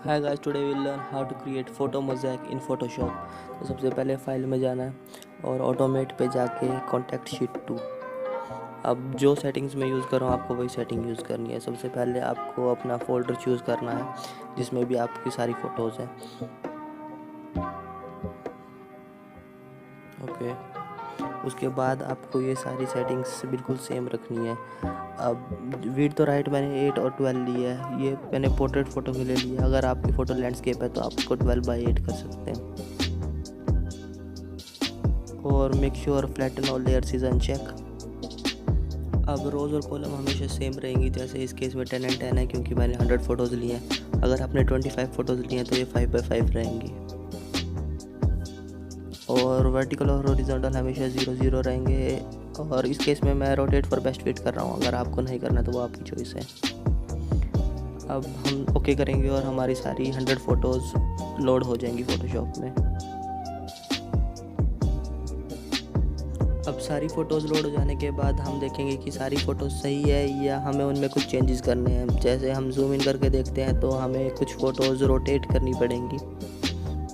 Hi guys, today we learn how to create photo mosaic in Photoshop. तो सबसे पहले file में जाना है और ऑटोमेट पे जाके कॉन्टैक्ट शीट 2। अब जो सेटिंग्स मैं यूज़ कर रहा हूँ आपको वही सेटिंग यूज़ करनी है। सबसे पहले आपको अपना फ़ोल्डर चूज़ करना है जिसमें भी आपकी सारी फ़ोटोज़ हैं। ओके, उसके बाद आपको ये सारी सेटिंग्स बिल्कुल सेम रखनी है। अब विड्थ तो राइट मैंने 8 और 12 लिया है। ये मैंने पोर्ट्रेट फ़ोटो के लिए लिया। अगर आपकी फ़ोटो लैंडस्केप है तो आप इसको 12/8 कर सकते हैं। और make sure flatten all layers is uncheck. अब रोज़ और कॉलम हमेशा सेम रहेंगी। जैसे इस केस में 10 and 10 है क्योंकि मैंने 100 फ़ोटोज़ लिए हैं। अगर आपने 25 फ़ोटोज़ लिए हैं तो ये 5/5 रहेंगी। और वर्टिकल और हॉरिजॉन्टल हमेशा 0 0 रहेंगे। और इस केस में मैं रोटेट फॉर बेस्ट फिट कर रहा हूँ। अगर आपको नहीं करना तो वो आपकी चॉइस है। अब हम ओके करेंगे और हमारी सारी 100 फ़ोटोज़ लोड हो जाएंगी फ़ोटोशॉप में। अब सारी फ़ोटोज़ लोड हो जाने के बाद हम देखेंगे कि सारी फ़ोटोज़ सही है या हमें उनमें कुछ चेंजेस करने हैं। जैसे हम जूम इन करके देखते हैं तो हमें कुछ फ़ोटोज़ रोटेट करनी पड़ेंगी।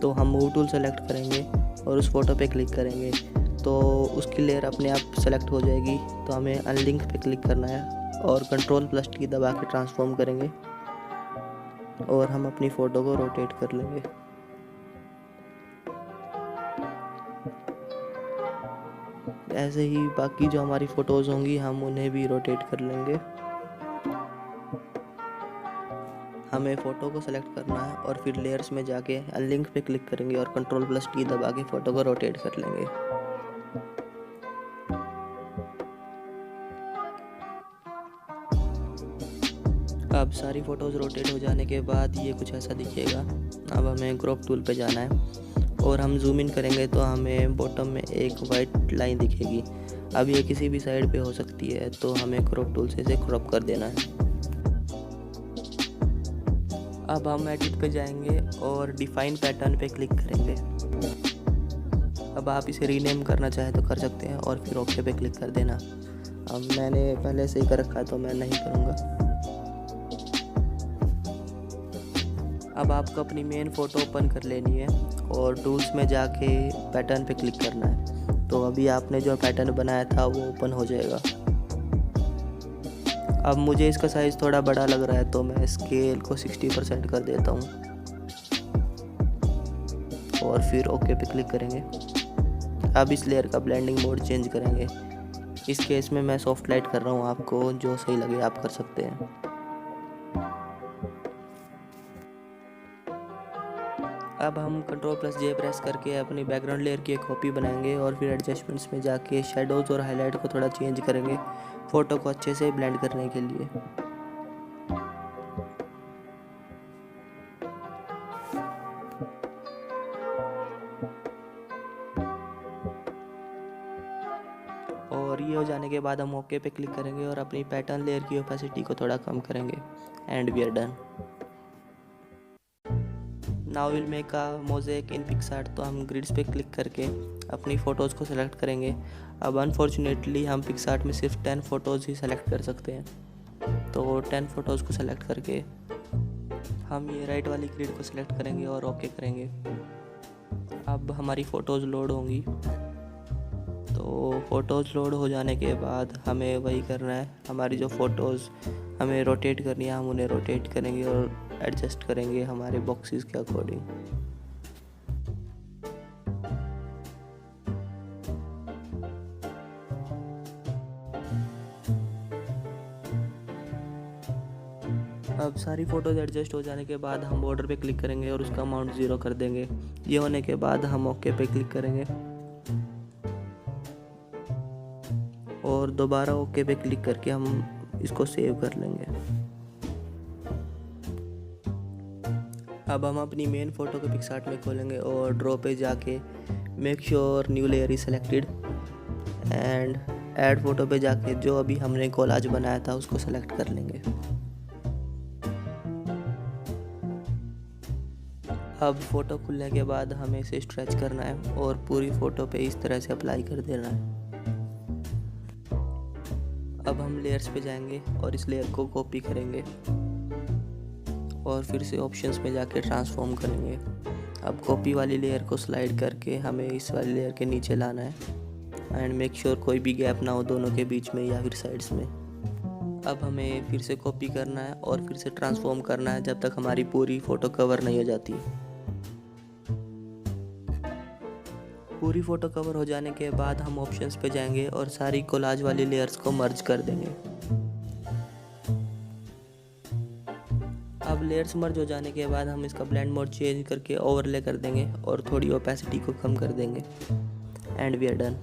तो हम मूव टूल सेलेक्ट करेंगे और उस फ़ोटो पे क्लिक करेंगे तो उसकी लेयर अपने आप सेलेक्ट हो जाएगी। तो हमें अनलिंक पे क्लिक करना है और Ctrl+T दबा के ट्रांसफॉर्म करेंगे और हम अपनी फ़ोटो को रोटेट कर लेंगे। ऐसे ही बाकी जो हमारी फ़ोटोज़ होंगी हम उन्हें भी रोटेट कर लेंगे। हमें फ़ोटो को सेलेक्ट करना है और फिर लेयर्स में जाके अनलिंक पे क्लिक करेंगे और Ctrl+T दबा के फ़ोटो को रोटेट कर लेंगे। अब सारी फ़ोटोज़ रोटेट हो जाने के बाद ये कुछ ऐसा दिखेगा। अब हमें क्रॉप टूल पे जाना है और हम जूम इन करेंगे तो हमें बॉटम में एक वाइट लाइन दिखेगी। अब ये किसी भी साइड पे हो सकती है तो हमें क्रॉप टूल से इसे क्रॉप कर देना है। अब हम एडिट पे जाएंगे और डिफ़ाइन पैटर्न पे क्लिक करेंगे। अब आप इसे रीनेम करना चाहें तो कर सकते हैं और फिर ओके पे क्लिक कर देना। अब मैंने पहले से ही कर रखा है तो मैं नहीं करूँगा। अब आपको अपनी मेन फ़ोटो ओपन कर लेनी है और टूल्स में जाके पैटर्न पे क्लिक करना है। तो अभी आपने जो पैटर्न बनाया था वो ओपन हो जाएगा। अब मुझे इसका साइज़ थोड़ा बड़ा लग रहा है तो मैं स्केल को 60% कर देता हूँ और फिर ओके पे क्लिक करेंगे। अब इस लेयर का ब्लेंडिंग मोड चेंज करेंगे। इस केस में मैं सॉफ्ट लाइट कर रहा हूँ, आपको जो सही लगे आप कर सकते हैं। अब हम Ctrl+J प्रेस करके अपनी बैकग्राउंड लेयर की एक कॉपी बनाएंगे और फिर एडजस्टमेंट्स में जाके शेडोज़ और हाईलाइट को थोड़ा चेंज करेंगे फ़ोटो को अच्छे से ब्लेंड करने के लिए। और ये हो जाने के बाद हम ओके पे क्लिक करेंगे और अपनी पैटर्न लेयर की ओपेसिटी को थोड़ा कम करेंगे and we are done. Now will make a mosaic in PicsArt. तो हम ग्रिड्स पे क्लिक करके अपनी फ़ोटोज़ को सेलेक्ट करेंगे। अब अनफॉर्चुनेटली हम पिक्सआर्ट में सिर्फ 10 फ़ोटोज़ ही सेलेक्ट कर सकते हैं। तो 10 फ़ोटोज़ को सेलेक्ट करके हम ये राइट वाली ग्रिड को सेलेक्ट करेंगे और ओके करेंगे। अब हमारी फ़ोटोज़ लोड होंगी। तो फ़ोटोज़ लोड हो जाने के बाद हमें वही करना है। हमारी जो फ़ोटोज़ हमें रोटेट करनी है हम उन्हें रोटेट करेंगे और एडजस्ट करेंगे हमारे बॉक्सेस के अकॉर्डिंग। अब सारी फ़ोटोज़ एडजस्ट हो जाने के बाद हम बॉर्डर पे क्लिक करेंगे और उसका अमाउंट 0 कर देंगे। ये होने के बाद हम ओके पे क्लिक करेंगे और दोबारा ओके पे क्लिक करके हम इसको सेव कर लेंगे। अब हम अपनी मेन फ़ोटो को पिक्सआर्ट में खोलेंगे और ड्रॉ पे जाके make sure new layer is selected and add photo पे जाके जो अभी हमने कोलाज बनाया था उसको सेलेक्ट कर लेंगे। अब फ़ोटो खुलने के बाद हमें इसे स्ट्रेच करना है और पूरी फ़ोटो पे इस तरह से अप्लाई कर देना है। अब हम लेयर्स पे जाएंगे और इस लेयर को कॉपी करेंगे और फिर से ऑप्शंस में जाके ट्रांसफॉर्म करेंगे। अब कॉपी वाली लेयर को स्लाइड करके हमें इस वाली लेयर के नीचे लाना है एंड मेक श्योर कोई भी गैप ना हो दोनों के बीच में या फिर साइड्स में। अब हमें फिर से कॉपी करना है और फिर से ट्रांसफॉर्म करना है जब तक हमारी पूरी फ़ोटो कवर नहीं हो जाती। पूरी फ़ोटो कवर हो जाने के बाद हम ऑप्शंस पे जाएंगे और सारी कोलाज वाली लेयर्स को मर्ज कर देंगे। अब लेयर्स मर्ज हो जाने के बाद हम इसका ब्लेंड मोड चेंज करके ओवरले कर देंगे और थोड़ी ओपेसिटी को कम कर देंगे एंड वी आर डन।